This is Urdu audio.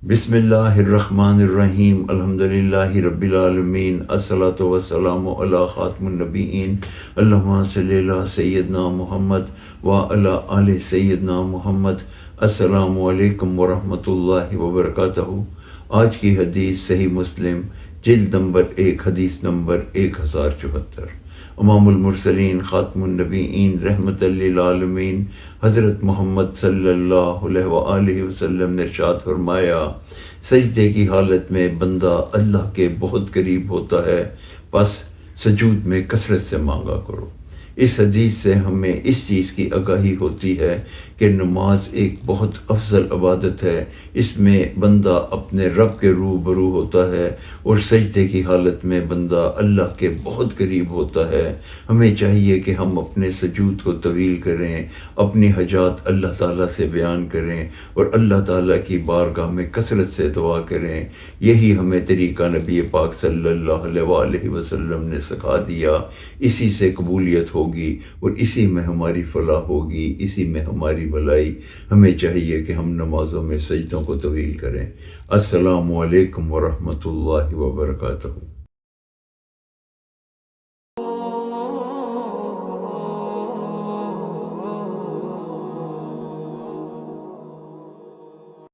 بسم اللہ الرحمن الرحیم الحمدللہ رب العالمین الصلاۃ والسلام علی خاتم النبیین اللہم صلی علی سیدنا محمد وعلی آل سیدنا محمد۔ السلام علیکم ورحمۃ اللہ وبرکاتہ۔ آج کی حدیث صحیح مسلم جلد نمبر 1 حدیث نمبر 1074۔ امام المرسلین خاتم النبیین رحمت للعالمین حضرت محمد صلی اللہ علیہ وآلہ وسلم نے ارشاد فرمایا، سجدے کی حالت میں بندہ اللہ کے بہت قریب ہوتا ہے، بس سجود میں کثرت سے مانگا کرو۔ اس حدیث سے ہمیں اس چیز کی آگاہی ہوتی ہے کہ نماز ایک بہت افضل عبادت ہے۔ اس میں بندہ اپنے رب کے روبرو ہوتا ہے اور سجدے کی حالت میں بندہ اللہ کے بہت قریب ہوتا ہے۔ ہمیں چاہیے کہ ہم اپنے سجود کو طویل کریں، اپنی حاجات اللہ تعالیٰ سے بیان کریں اور اللہ تعالیٰ کی بارگاہ میں کثرت سے دعا کریں۔ یہی ہمیں طریقہ نبی پاک صلی اللہ علیہ وآلہ وسلم نے سکھا دیا۔ اسی سے قبولیت ہوگی اور اسی میں ہماری فلاح ہوگی، اسی میں ہماری بھلائی۔ ہمیں چاہیے کہ ہم نمازوں میں سجدوں کو طویل کریں۔ السلام علیکم ورحمۃ اللہ وبرکاتہ۔